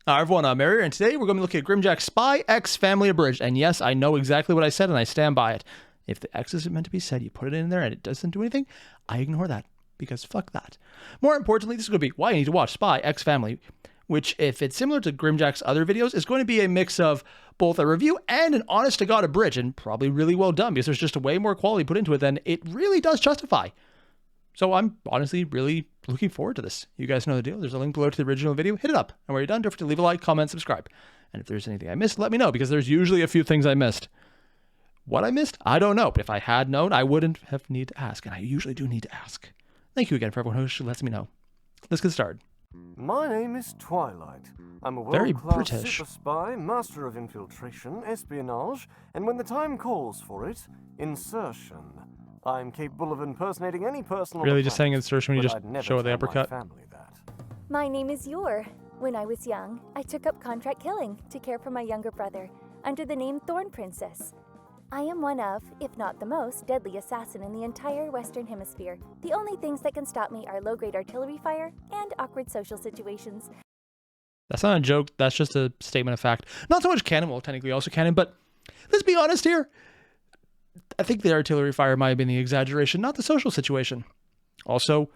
Hi everyone, I'm Airier, and today we're going to be looking at Grimjack's Spy X Family Abridged. And yes, I know exactly what I said, and I stand by it. If the X isn't meant to be said, you put it in there and it doesn't do anything, I ignore that, because fuck that. More importantly, this is going to be why you need to watch Spy X Family, which, if it's similar to Grimjack's other videos, is going to be a mix of both a review and an honest-to-God abridged, and probably really well done, because there's just a way more quality put into it than it really does justify. So I'm honestly really looking forward to this. You guys know the deal. There's a link below to the original video. Hit it up. And when you're done, don't forget to leave a like, comment, subscribe. And if there's anything I missed, let me know, because there's usually a few things I missed. What I missed? I don't know. But if I had known, I wouldn't have need to ask. And I usually do need to ask. Thank you again for everyone who lets me know. Let's get started. My name is Twilight. I'm a Very world-class British. super spy, master of infiltration, espionage, and when the time calls for it, insertion. I'm capable of impersonating any person on Really, the just saying planet, insertion when you but just I'd never show the tell my uppercut? family that. My name is Yor. When I was young, I took up contract killing to care for my younger brother under the name Thorn Princess. I am one of, if not the most, deadly assassin in the entire Western Hemisphere. The only things that can stop me are low-grade artillery fire and awkward social situations. That's not a joke. That's just a statement of fact. Not so much canon. Well, technically also canon, but let's be honest here. I think the artillery fire might have been the exaggeration, not the social situation. Also,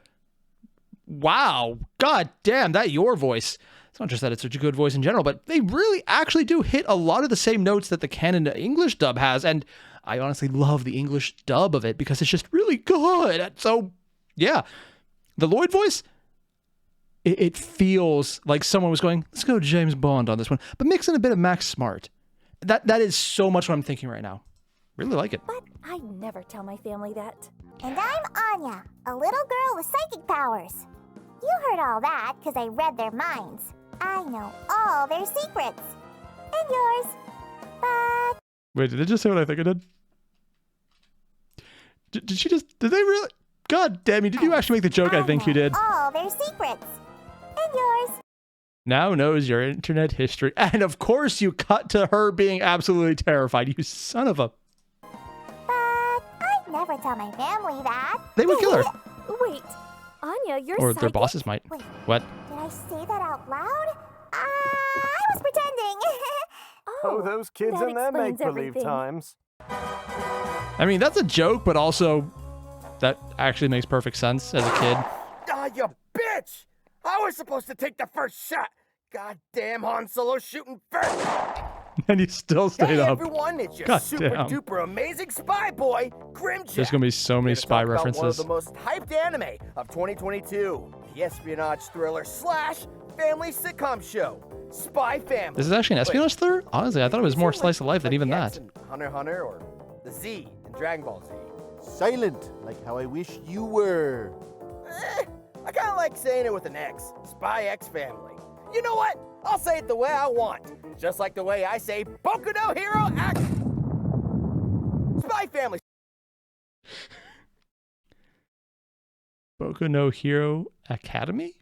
wow, god damn, that Yor voice. It's not just that it's such a good voice in general, but they really actually do hit a lot of the same notes that the canon English dub has, and I honestly love the English dub of it because it's just really good. So, yeah, the Lloyd voice, it feels like someone was going, let's go James Bond on this one, but mix in a bit of Max Smart. That is so much what I'm thinking right now. Really like it. But I never tell my family that. And I'm Anya, a little girl with psychic powers. You heard all that because I read their minds. I know all their secrets. And yours. But... Wait, did it just say what I think it did? Did she just... Did they really... God damn you, did you actually make the joke I think you did? all their secrets. And yours. Now knows your internet history. And of course you cut to her being absolutely terrified, you son of a... But I'd never tell my family that. They would kill her. Wait, Anya, you're Or their psychic? bosses might. Wait. What? Did I say that out loud? I was pretending. Oh, those kids that and their explains make-believe everything. times. I mean, that's a joke, but also that actually makes perfect sense as a kid. Ah, you bitch! I was supposed to take the first shot. Goddamn Han Solo shooting first. And he still stayed Hey up. everyone, it's your God super damn. duper amazing spy boy, Grimjack. There's gonna be so many Here to spy talk about references. One of the most hyped anime of 2022, the espionage thriller / family sitcom show, Spy Family. This is actually an espionage thriller? Honestly, I thought it was more slice of life than even that. Hunter x Hunter or the Z in Dragon Ball Z. Silent, like how I wish you were. I kind of like saying it with an X, Spy X Family. You know what? I'll say it the way I want. Just like the way I say Boku no Hero X. Spy Family. Boku no Hero Academy?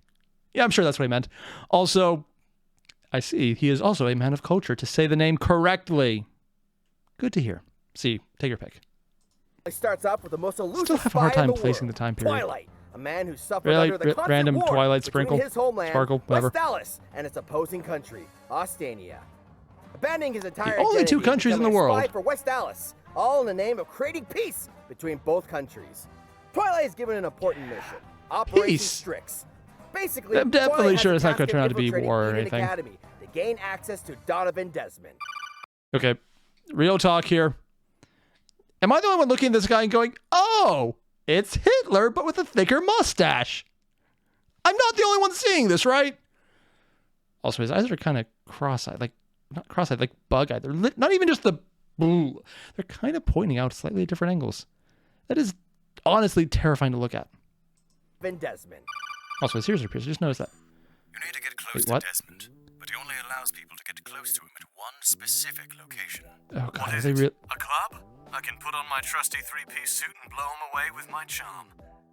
Yeah, I'm sure that's what he meant. Also, I see he is also a man of culture to say the name correctly. Good to hear. See, take your pick. It starts off with the most elusive Still have a spy hard time in the placing world, the time period. Twilight, a man who suffered Really? under the constant Random war Twilight between sprinkle? his homeland, Sparkle? Whatever. Westalis, and its opposing country, Ostania. Abandoning his entire The only two identity, countries in the becoming a world. spy for Westalis, all in the name of creating peace between both countries. Twilight is given an important mission, Operation Peace. Strix. Basically, I'm definitely Twilight sure has it's a not gonna task turn of out to be infiltrating war or Eden anything. Academy to gain access to Donovan Desmond. Okay, real talk here. Am I the only one looking at this guy and going, oh, it's Hitler, but with a thicker mustache? I'm not the only one seeing this, right? Also, his eyes are kind of cross-eyed, like, not cross-eyed, like bug-eyed. They're not even just the boo. They're kind of pointing out slightly at different angles. That is honestly terrifying to look at. Donovan Desmond. Also, his ears are pierced. Just notice that. You need to get close Wait, what? to Desmond, but he only allows people to get close to him at one specific location. Oh, God, What are is they it? real? A club? I can put on my trusty three-piece suit and blow him away with my charm.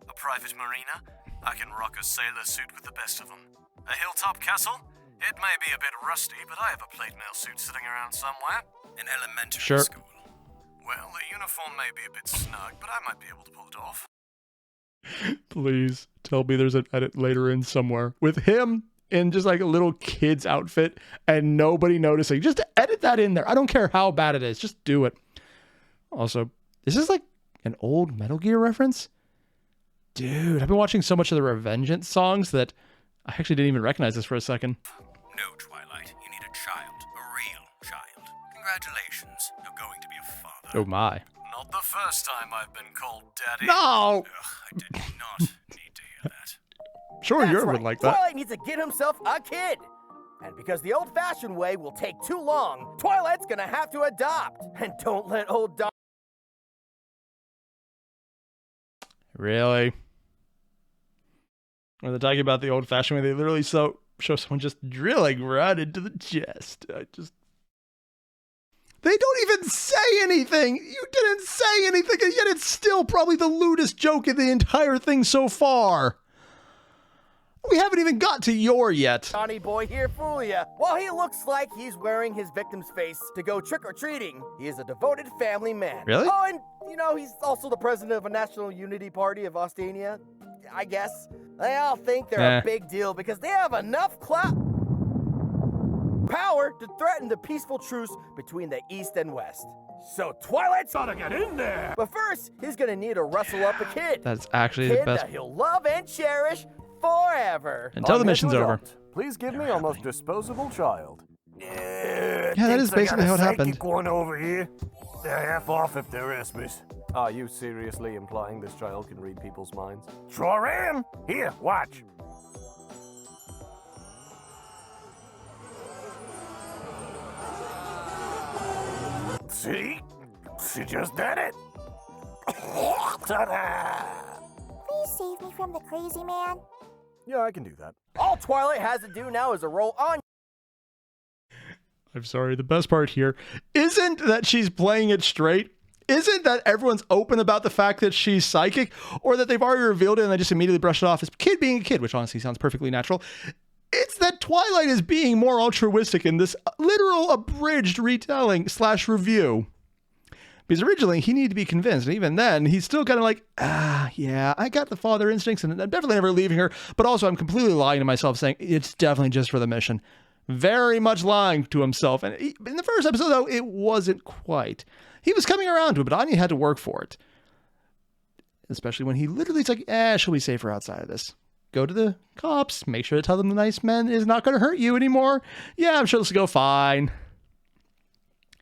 A private marina? I can rock a sailor suit with the best of them. A hilltop castle? It may be a bit rusty, but I have a plate mail suit sitting around somewhere. An elementary Sure. school. Well, the uniform may be a bit snug, but I might be able to pull it off. Please tell me there's an edit later in somewhere with him in just like a little kid's outfit and nobody noticing. Just edit that in there. I don't care how bad it is. Just do it. Also, is this like an old Metal Gear reference? Dude, I've been watching so much of the Revengeance songs that I actually didn't even recognize this for a second. No, Twilight. You need a child. A real child. Congratulations. You're going to be a father. Oh my. Not the first time I've been called daddy. No! Ugh, I did not need to hear that. Sure, That's you're right. like that. Twilight needs to get himself a kid. And because the old-fashioned way will take too long, Twilight's gonna have to adopt. And don't let old Don... Really? When they're talking about the old-fashioned way, they literally show someone just drilling right into the chest. They don't even say anything. You didn't say anything, and yet it's still probably the lewdest joke in the entire thing so far. We haven't even got to Yor yet. Johnny boy here fool ya. While he looks like he's wearing his victim's face to go trick-or-treating, he is a devoted family man. Really? Oh, and, you know, he's also the president of a national unity party of Ostania, I guess. They all think they're a big deal because they have enough power to threaten the peaceful truce between the East and West. So Twilight's gotta get in there. But first, he's gonna need to rustle up a kid. That's actually Kid the best. that he'll love and cherish forever. Until the mission's over. Please give me our most disposable child. Yeah, that is basically how it happened. One over here. They're half off if they're Esmus. Are you seriously implying this child can read people's minds? Sure am. Here, watch. See? She just did it. Ta-da! Please save me from the crazy man. Yeah, I can do that. All Twilight has to do now is a roll on. I'm sorry, the best part here isn't that she's playing it straight, isn't that everyone's open about the fact that she's psychic, or that they've already revealed it and they just immediately brush it off as kid being a kid, which honestly sounds perfectly natural. It's that Twilight is being more altruistic in this literal abridged retelling / review. Because originally he needed to be convinced, and even then he's still kind of like, yeah, I got the father instincts and I'm definitely never leaving her, but also I'm completely lying to myself saying it's definitely just for the mission. Very much lying to himself. And in the first episode, though, it wasn't quite. He was coming around to it, but Anya had to work for it. Especially when he literally is like, she'll be safer outside of this. Go to the cops, make sure to tell them the nice man is not going to hurt you anymore. Yeah, I'm sure this will go fine.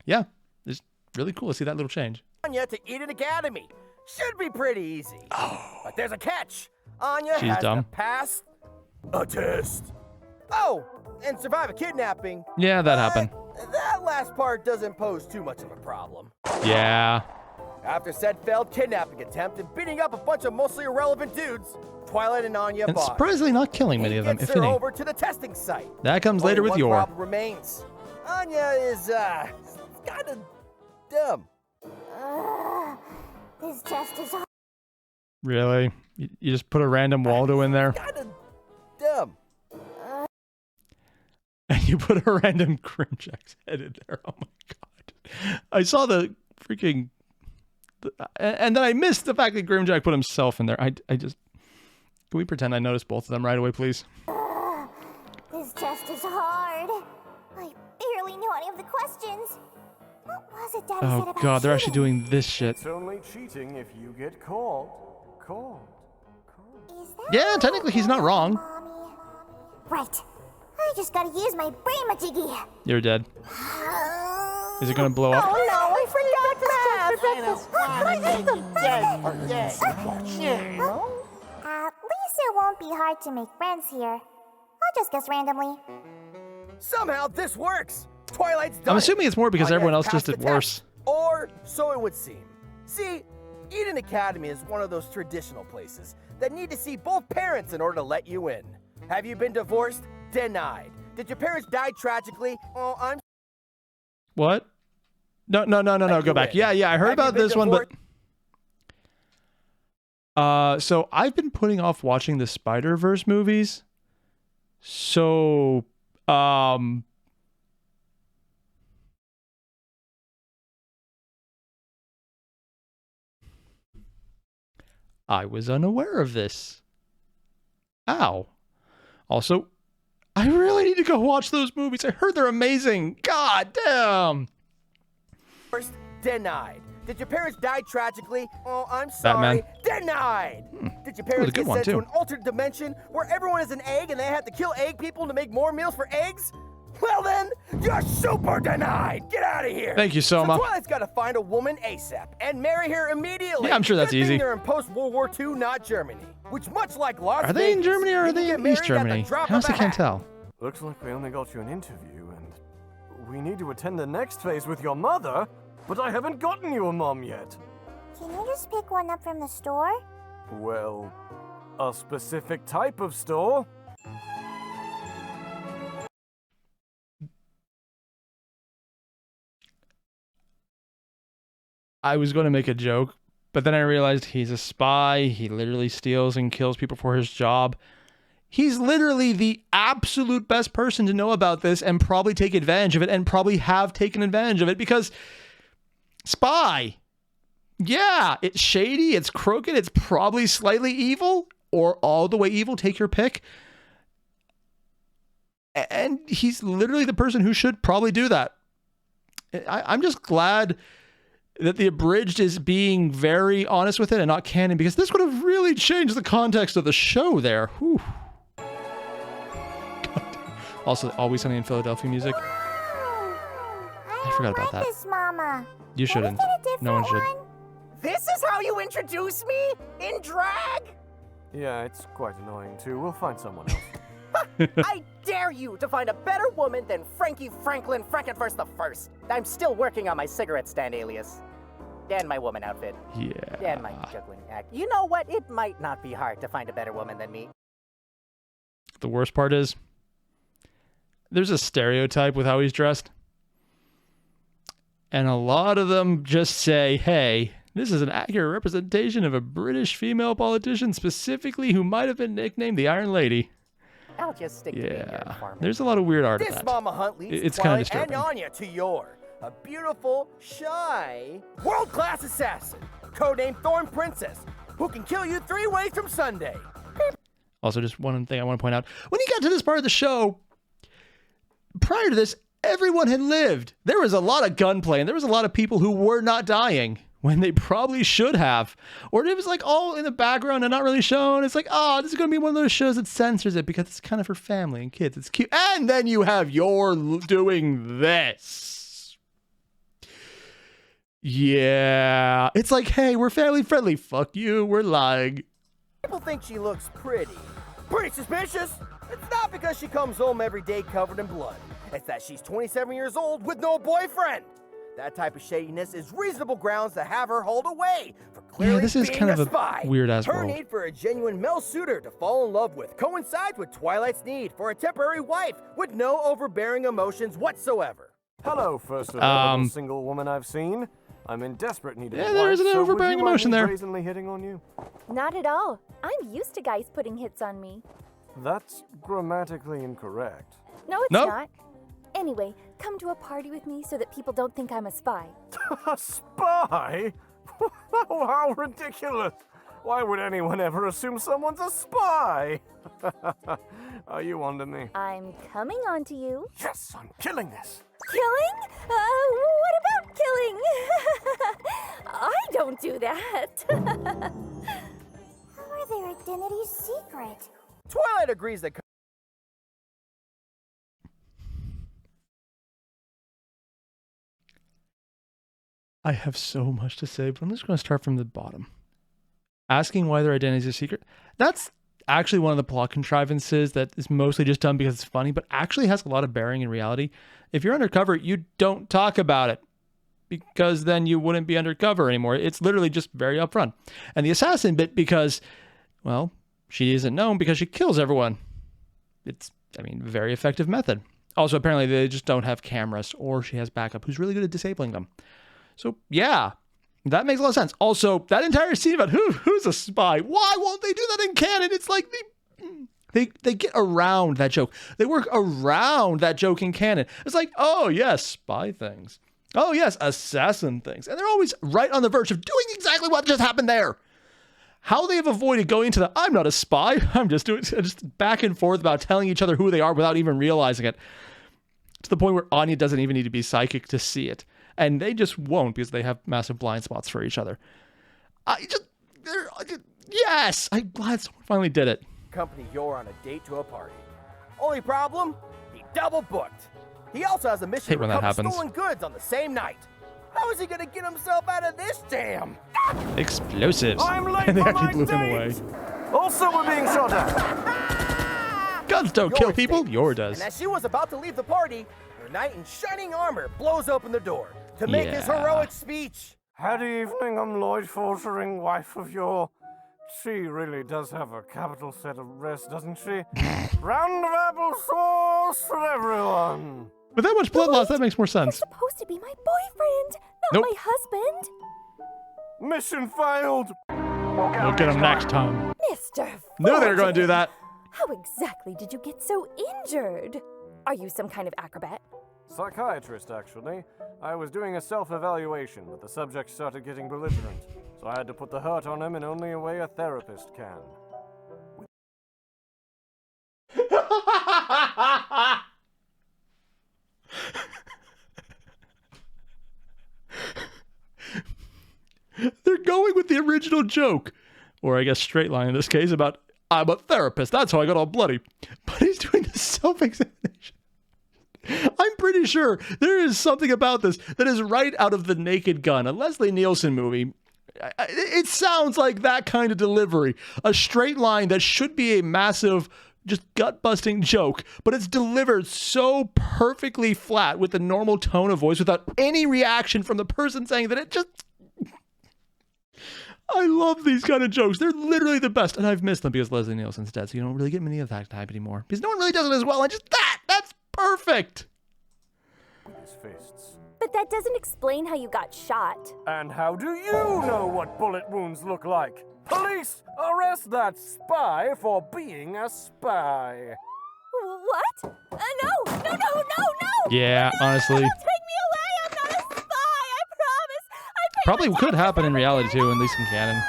Yeah, it's really cool to see that little change. Anya to Eden Academy. Should be pretty easy. But there's a catch. Anya She's has dumb. to pass a test. Oh, and survive a kidnapping. Yeah, that happened. That last part doesn't pose too much of a problem. Yeah. After said failed kidnapping attempt and beating up a bunch of mostly irrelevant dudes, Twilight and Anya And bond. surprisingly not killing many of them, Gets if her any. over to the testing site. That comes later Only with one Yor. problem remains. Anya is, kind of dumb. This test is hard. Really? You just put a random Waldo in there? Kind of dumb. And you put a random Grimjack's head in there. Oh my god. I saw the freaking... And then I missed the fact that Grimjack put himself in there. I just... Can we pretend I noticed both of them right away, please? This test is hard. I barely know any of the questions. What was it Daddy said Oh about god, they're actually cheating? doing this shit. It's only cheating if you get caught. Caught. Is that Yeah, technically he's not wrong. Mommy? Right. I just gotta use my brain majiggy. You're dead. Is it gonna blow up? Oh no, I forgot At least it won't be hard to make friends here. I'll just guess randomly. Somehow this works. Twilight's done I'm it. assuming it's more because Anya everyone else passed just did the test. worse. Or so it would seem. See, Eden Academy is one of those traditional places that need to see both parents in order to let you in. Have you been divorced? Denied. Did your parents die tragically? Oh, I'm... What? No, Let go you back. in. Yeah, I heard Have you about been this one, but... divorced? So I've been putting off watching the Spider-Verse movies. So, I was unaware of this. Ow. Also, I really need to go watch those movies. I heard they're amazing. God damn. First, denied. Did your parents die tragically? Oh, I'm sorry. Batman. Denied. Did your That was a parents good get one, sent to too. an altered dimension where everyone is an egg and they have to kill egg people to make more meals for eggs? Well then, you're super denied. Get out of here. Thank you, Soma. So Twilight's got to find a woman ASAP and marry her immediately. Yeah, I'm sure that's Good thing easy. They're in post-World War II, not Germany. Which, much like Las Are they in Vegas, Germany or are you can they get in married East at the Germany? drop I honestly of a can't hat. tell. Looks like we only got you an interview, and we need to attend the next phase with your mother, but I haven't gotten you a mom yet. Can you just pick one up from the store? Well, a specific type of store? I was going to make a joke, but then I realized he's a spy. He literally steals and kills people for his job. He's literally the absolute best person to know about this and probably take advantage of it and probably have taken advantage of it because spy. Yeah, it's shady, it's crooked, it's probably slightly evil or all the way evil. Take your pick. And he's literally the person who should probably do that. I'm just glad that the abridged is being very honest with it and not canon because this would have really changed the context of the show there. Whew. Also, Always Sunny in Philadelphia music. I forgot about like that. this, Mama. You Can we shouldn't. get a different No one should. one? This is how you introduce me? In drag? Yeah, it's quite annoying too. We'll find someone else. I dare you to find a better woman than Frankie Franklin Frankenfurst the First. I'm still working on my cigarette stand alias. And my woman outfit. Yeah. And my juggling act. You know what? It might not be hard to find a better woman than me. The worst part is there's a stereotype with how he's dressed. And a lot of them just say, hey, this is an accurate representation of a British female politician, specifically who might have been nicknamed the Iron Lady. I'll just stick to being your Yeah. informant. There's a lot of weird art of This that. Mama Hunt leads It's kind of Twilight and disturbing. Anya to Yor, a beautiful, shy, world-class assassin, codenamed Thorn Princess, who can kill you 3 ways from Sunday. Also, just one thing I want to point out. When you got to this part of the show, prior to this, everyone had lived. There was a lot of gunplay, and there was a lot of people who were not dying when they probably should have. Or it was like all in the background and not really shown. It's like, oh, this is going to be one of those shows that censors it because it's kind of for family and kids. It's cute. And then you have Yor doing this. Yeah. It's like, hey, we're family friendly. Fuck you. We're lying. People think she looks pretty. Pretty suspicious. It's not because she comes home every day covered in blood. It's that she's 27 years old with no boyfriend. That type of shadiness is reasonable grounds to have her hauled away for clearly this is being kind of a spy. weird-ass Her world. need for a genuine male suitor to fall in love with coincides with Twilight's need for a temporary wife with no overbearing emotions whatsoever. Hello, first available single woman I've seen. I'm in desperate need of a there is wife, an so would overbearing you mind emotion me there. brazenly hitting on you? Not at all. I'm used to guys putting hits on me. That's grammatically incorrect. No, it's Nope. not. Anyway, come to a party with me so that people don't think I'm a spy. A spy? Oh, how ridiculous! Why would anyone ever assume someone's a spy? Are you onto me? I'm coming on to you. Yes, I'm killing this. Killing? What about killing? I don't do that. How are their identities secret? Twilight agrees that I have so much to say, but I'm just going to start from the bottom. Asking why their identity is a secret. That's actually one of the plot contrivances that is mostly just done because it's funny, but actually has a lot of bearing in reality. If you're undercover, you don't talk about it because then you wouldn't be undercover anymore. It's literally just very upfront. And the assassin bit because, well, she isn't known because she kills everyone. It's, very effective method. Also, apparently they just don't have cameras or she has backup who's really good at disabling them. So, yeah, that makes a lot of sense. Also, that entire scene about who's a spy, why won't they do that in canon? It's like they get around that joke. They work around that joke in canon. It's like, oh, yes, spy things. Oh, yes, assassin things. And they're always right on the verge of doing exactly what just happened there. How they have avoided going into the I'm not a spy, I'm just doing just back and forth about telling each other who they are without even realizing it. To the point where Anya doesn't even need to be psychic to see it. And they just won't because they have massive blind spots for each other. Yes! I'm glad someone finally did it. Accompany Yor on a date to a party. Only problem? He double booked. He also has a mission Hate to when that recover happens. stolen goods on the same night. How is he gonna get himself out of this jam? Explosives. I'm late And they for actually my blew him away. date. Also, we're being shot at. Guns don't Yor kill people. stays. Yor does. And as she was about to leave the party, her knight in shining armor blows open the door to make his Yeah. heroic speech. Howdy evening, I'm Lloyd Forgering, wife of Yor. She really does have a capital set of breasts, doesn't she? Round of applesauce for everyone. With that much blood loss, that makes more You're sense. supposed to be my boyfriend, not Nope. my husband. Mission failed. We'll get him next time. Mr. Knew they were going to do Forger. that. How exactly did you get so injured? Are you some kind of acrobat? Psychiatrist, actually. I was doing a self-evaluation, but the subject started getting belligerent. So I had to put the hurt on him in only a way a therapist can. They're going with the original joke, or I guess straight line in this case, about I'm a therapist. That's how I got all bloody. But he's doing the self-examination. I'm pretty sure there is something about this that is right out of The Naked Gun, a Leslie Nielsen movie. It sounds like that kind of delivery. A straight line that should be a massive, just gut-busting joke, but it's delivered so perfectly flat with the normal tone of voice without any reaction from the person saying that it just... I love these kind of jokes. They're literally the best. And I've missed them because Leslie Nielsen's dead, so you don't really get many of that type anymore. Because no one really does it as well. And just that's perfect. His fists. But that doesn't explain how you got shot. And how do you know what bullet wounds look like? Police, arrest that spy for being a spy. What? No. Yeah, honestly. Don't take me away. I'm not a spy. I promise. I Probably could happen in reality too, at least in canon.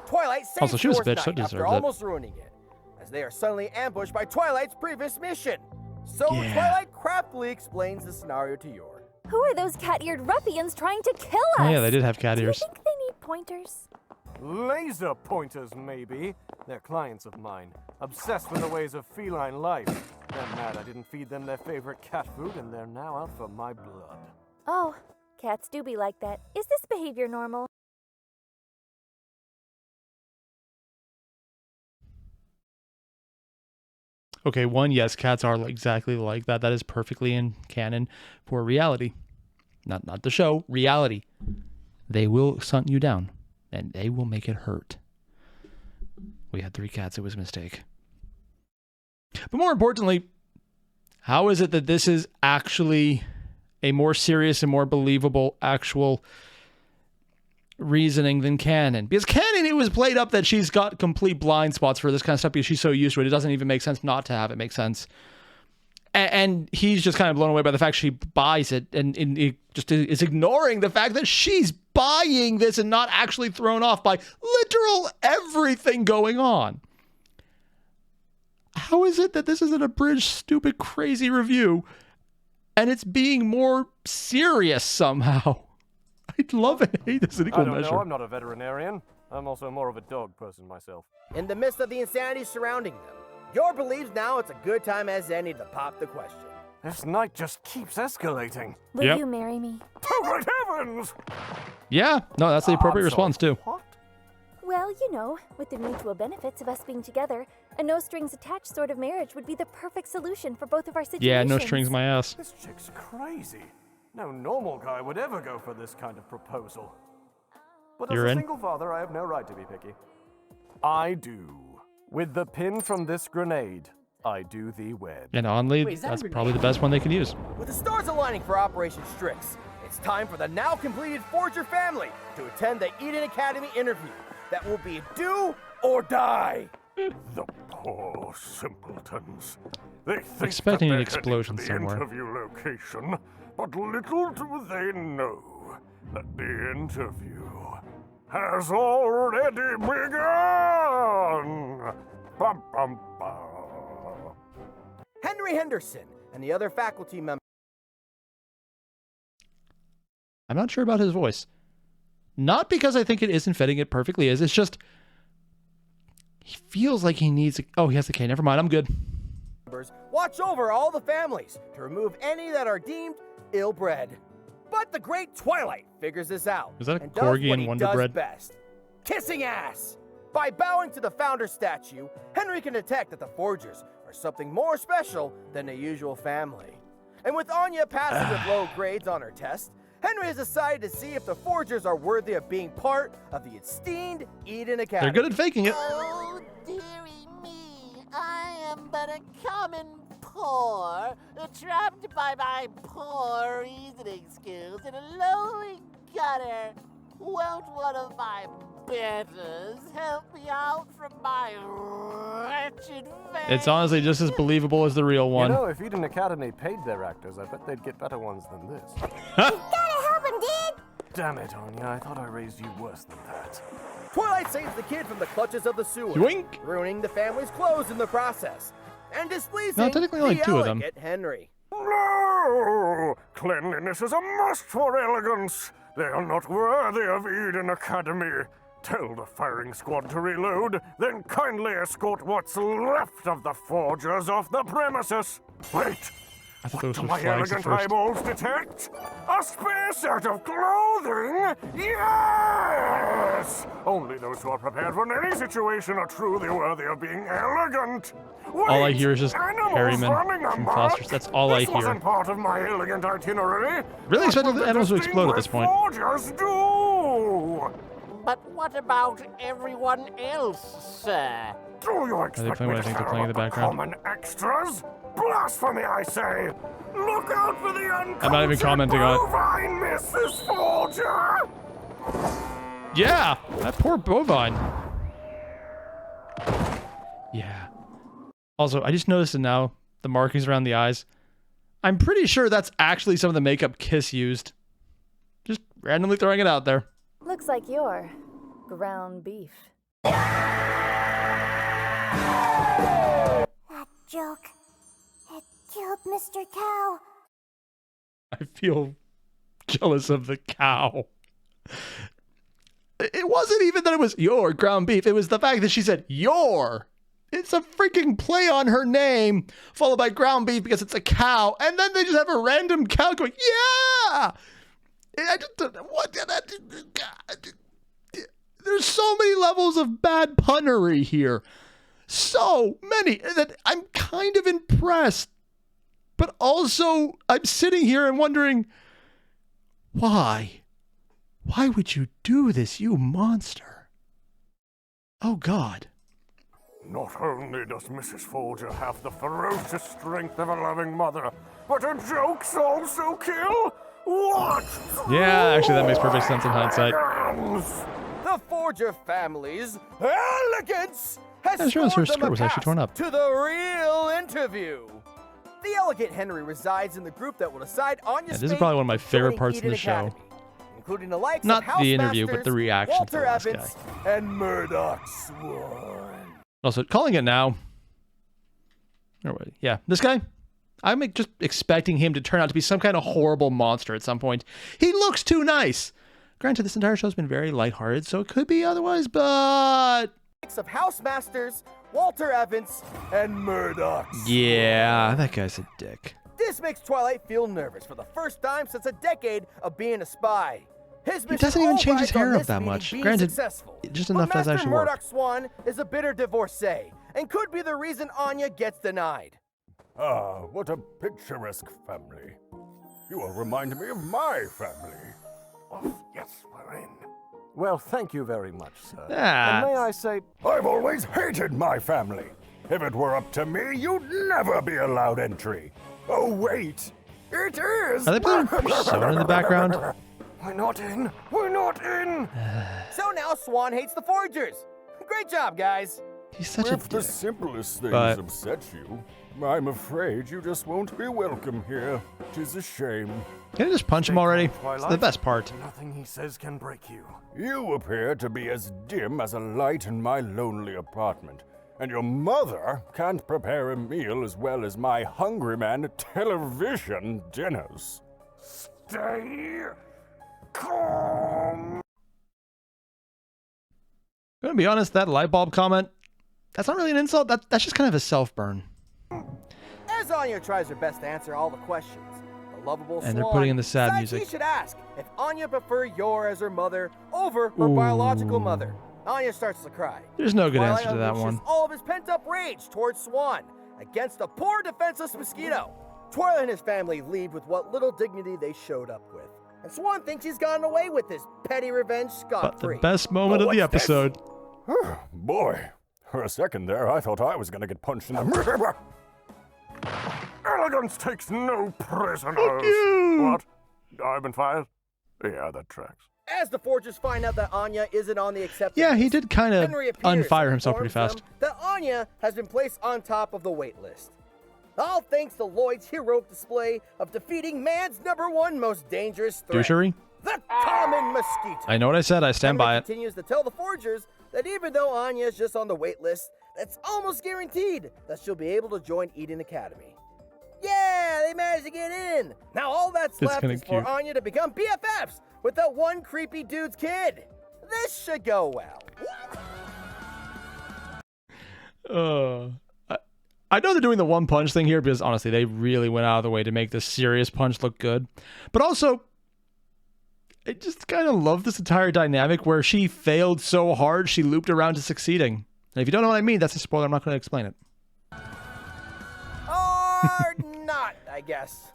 Twilight saves Also, she was a Yor's bitch, so knight deserved after it. almost ruining it, as they are suddenly ambushed by Twilight's previous mission. So Yeah. Twilight craftily explains the scenario to Yor. Who are those cat-eared ruffians trying to kill us? Oh yeah, they did have cat Do you ears. think they need pointers? Laser pointers, maybe. They're clients of mine, obsessed with the ways of feline life. They're mad I didn't feed them their favorite cat food, and they're now out for my blood. Oh, cats do be like that. Is this behavior normal? Okay, one, yes, cats are exactly like that. That is perfectly in canon for reality. Not the show, reality. They will hunt you down, and they will make it hurt. We had 3 cats. It was a mistake. But more importantly, how is it that this is actually a more serious and more believable actual reasoning than canon? Because canon, it was played up that she's got complete blind spots for this kind of stuff because she's so used to it. It doesn't even make sense not to have it make sense. And he's just kind of blown away by the fact she buys it and it just is ignoring the fact that she's buying this and not actually thrown off by literal everything going on. How is it that this is an abridged, stupid, crazy review and it's being more serious somehow? I love and hate this in equal I don't measure. know, I'm not a veterinarian. I'm also more of a dog person myself. In the midst of the insanity surrounding them, Yor believes now it's a good time as any to pop the question. This night just keeps escalating. Will Yep. you marry me? Oh, great heavens! Yeah, no, that's the appropriate I'm sorry, response too. What? Well, you know, with the mutual benefits of us being together, a no-strings-attached sort of marriage would be the perfect solution for both of our situations. Yeah, no strings my ass. This chick's crazy. No normal guy would ever go for this kind of proposal. But You're as a in? single father, I have no right to be picky. I do. With the pin from this grenade, I do thee wed. And only, Wait, is that that's a probably the best one they can use. With the stars aligning for Operation Strix, it's time for the now completed Forger family to attend the Eden Academy interview that will be do or die. The poor simpletons. They think Expecting that an they're explosion heading to the somewhere. interview location, but little do they know that the interview has already begun. Bum, bum, bum. Henry Henderson and the other faculty members. I'm not sure about his voice. Not because I think it isn't fitting, it perfectly is. It's just, he feels like he needs a... Oh, he has the K. Never mind, I'm good. Watch over all the families to remove any that are deemed ill-bred. But the great Twilight figures this out. Is that a and does corgi what in he Wonder does Bread? best. Kissing ass! By bowing to the founder statue, Henry can detect that the Forgers are something more special than the usual family. And with Anya passing with low grades on her test, Henry has decided to see if the Forgers are worthy of being part of the esteemed Eden Academy. They're good at faking it. Oh, dearie me, I am but a common poor, trapped by my poor reasoning skills in a lonely gutter. Won't one of my betters help me out from my wretched fate? It's honestly just as believable as the real one. You know, if Eden Academy paid their actors, I bet they'd get better ones than this. Gotta help him, dude! Damn it, Anya, I thought I raised you worse than that. Twilight saves the kid from the clutches of the sewer, Yoink. ruining the family's clothes in the process, and displeasing No, technically only the two of them. elegant Henry. No! Cleanliness is a must for elegance. They are not worthy of Eden Academy. Tell the firing squad to reload, then kindly escort what's left of the Forgers off the premises. Wait, I thought what those do were my flags at elegant first. eyeballs detect? A spare set of clothing? Yes! Only those who are prepared for any situation are truly worthy of being elegant. Wait, All I hear is just animals Harryman running from amok? Foster's. That's all I This hear. wasn't part of my elegant itinerary. Really What expected will the animals to explode at this point. Forgers do? But what about everyone else, sir? Do you expect playing me what I to think they're care playing in the about background? common extras? Blasphemy, I say! Look out for the I'm not even commenting on it. bovine, Mrs. Forger! Yeah, that poor bovine. Yeah. Also, I just noticed it now, the markings around the eyes. I'm pretty sure that's actually some of the makeup Kiss used. Just randomly throwing it out there. Looks like you're ground beef. That joke, it killed Mr. Cow. I feel jealous of the cow. It wasn't even that it was your ground beef. It was the fact that she said your. It's a freaking play on her name, followed by ground beef because it's a cow. And then they just have a random cow going, yeah! I just, what? There's so many levels of bad punnery here. So many that I'm kind of impressed. But also, I'm sitting here and wondering, why? Why would you do this, you monster? Oh, God. Not only does Mrs. Folger have the ferocious strength of a loving mother, but her jokes also kill? What? Yeah, actually, that makes perfect sense in hindsight. The Forger family's elegance has I sure her scored them skirt a was actually pass torn up. to the real interview. The elegant Henry resides in the group that will decide Anya's Yeah, this is fate probably one of my favorite joining parts of Eden the show. Academy, including the likes Not of the interview, but the Housemasters, reaction to Walter the last Evans, and Murdoch Swan. Also, calling it now. Or wait, yeah, this guy. I'm just expecting him to turn out to be some kind of horrible monster at some point. He looks too nice. Granted, this entire show's been very lighthearted, so it could be otherwise, but... Likes of Housemasters, Walter Evans, and Murdoch. Yeah, that guy's a dick. This makes Twilight feel nervous for the first time since a decade of being a spy. His He mission doesn't even all change his rides on hair up this that meeting much. being Granted, successful. just But enough does Master actually work. Murdoch Swan is a bitter divorcee and could be the reason Anya gets denied. Ah, what a picturesque family. You all remind me of my family. Oh, yes, we're in. Well, thank you very much, sir. Ah. And may I say, I've always hated my family. If it were up to me, you'd never be allowed entry. Oh, wait. It is. Are they playing Persona in the background? We're not in. We're not in. So now Swan hates the Forgers. Great job, guys. He's such a If the dick. simplest things But- upset you, I'm afraid you just won't be welcome here. 'Tis a shame. Can I just punch him already? It's the best part. Nothing he says can break you. You appear to be as dim as a light in my lonely apartment, and your mother can't prepare a meal as well as my hungry man television dinners. Stay calm. I'm gonna be honest, that light bulb comment, that's not really an insult. That's just kind of a self-burn. As Anya tries her best to answer all the questions, the lovable And they're Swan putting in the sad decides music. he should ask if Anya preferred Yor as her mother over her biological mother. Anya starts to cry. There's no good Twilight answer to that unleashes one. all of his pent-up rage towards Swan against a poor defenseless mosquito. Twilight and his family leave with what little dignity they showed up with. And Swan thinks he's gotten away with this petty revenge But scot-free. the best moment of the what's this? episode. Boy, for a second there, I thought I was gonna get punched in the... Elegance takes no prisoners. Fuck you. What? I've been fired? Yeah, that tracks. As the Forgers find out that Anya isn't on the acceptance Yeah, he list, did kind of Henry appears unfire and himself pretty informs fast. them that Anya has been placed on top of the wait list. All thanks to Lloyd's heroic display of defeating man's #1 most dangerous threat. Douchery? The common mosquito. I know what I said. I stand Henry by it. continues to tell the Forgers that even though Anya is just on the wait list, it's almost guaranteed that she'll be able to join Eden Academy. Yeah, they managed to get in. Now all that's It's left kinda is for cute. Anya to become BFFs with that one creepy dude's kid. This should go well. I know they're doing the one punch thing here because honestly, they really went out of the way to make this serious punch look good. But also, I just kind of love this entire dynamic where she failed so hard she looped around to succeeding. And if you don't know what I mean, that's a spoiler. I'm not going to explain it. Or not, I guess.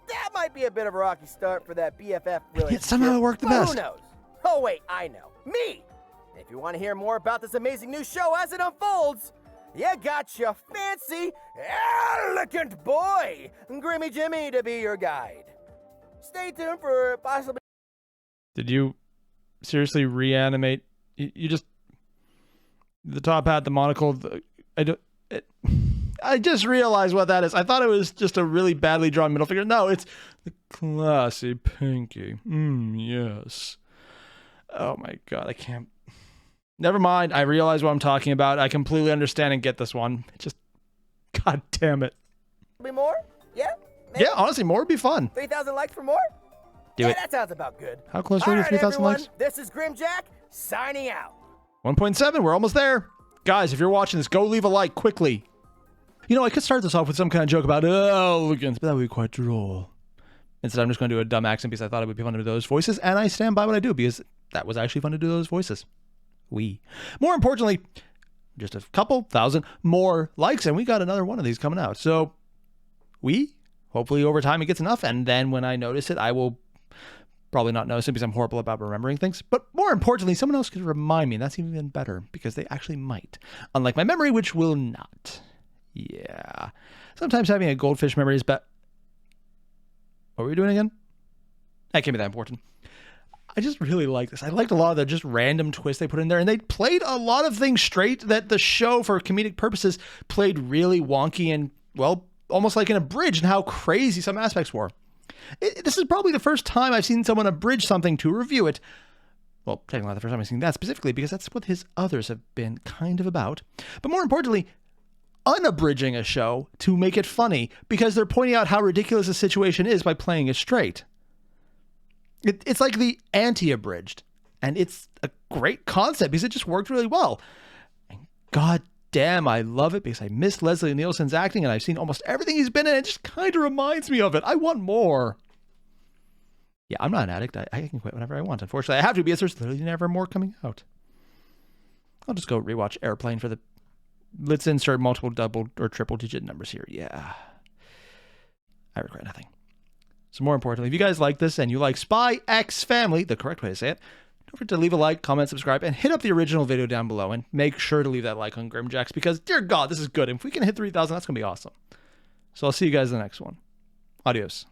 That might be a bit of a rocky start for that BFF relationship. Yet somehow it worked the but best. Who knows? Oh wait, I know. Me! If you want to hear more about this amazing new show as it unfolds, you got your fancy, elegant boy, Grimmy Jimmy, to be your guide. Stay tuned for possibly... Did you seriously reanimate? You just... The top hat, the monocle... I just realized what that is. I thought it was just a really badly drawn middle finger. No, it's the classy pinky. Yes. Oh my god, I can't... Never mind. I realize what I'm talking about. I completely understand and get this one. It just... God damn it. more? Yeah? Maybe? Yeah, honestly, more would be fun. 3,000 likes for more? Do yeah, it. that sounds about good. How close are All we to right, 3,000 everyone, likes? this is Grimjack, signing out. 1.7, we're almost there. Guys, if you're watching this, go leave a like quickly. You know, I could start this off with some kind of joke about elegance, but that would be quite droll. Instead, I'm just going to do a dumb accent because I thought it would be fun to do those voices, and I stand by what I do because that was actually fun to do those voices. More importantly, just a couple thousand more likes, and we got another one of these coming out. So, hopefully over time it gets enough, and then when I notice it, I will probably not notice it because I'm horrible about remembering things. But more importantly, someone else could remind me, and that's even better because they actually might. Unlike my memory, which will not. Yeah. Sometimes having a goldfish memory is better. What were we doing again? That can't be that important. I just really like this. I liked a lot of the just random twists they put in there, and they played a lot of things straight that the show, for comedic purposes, played really wonky and, well, almost like an abridged, and how crazy some aspects were. This is probably the first time I've seen someone abridge something to review it. Well, technically not the first time I've seen that specifically, because that's what his others have been kind of about. But more importantly, unabridging a show to make it funny, because they're pointing out how ridiculous a situation is by playing it straight. It's like the anti-abridged, and it's a great concept because it just worked really well. And god damn, I love it because I miss Leslie Nielsen's acting, and I've seen almost everything he's been in. It just kind of reminds me of it. I want more. Yeah, I'm not an addict. I can quit whenever I want. Unfortunately, I have to because there's literally never more coming out. I'll just go rewatch Airplane for the... Let's insert multiple double or triple digit numbers here. Yeah. I regret nothing. So more importantly, if you guys like this and you like Spy X Family, the correct way to say it, don't forget to leave a like, comment, subscribe, and hit up the original video down below. And make sure to leave that like on Grimjacks because, dear God, this is good. And if we can hit 3,000, that's going to be awesome. So I'll see you guys in the next one. Adios.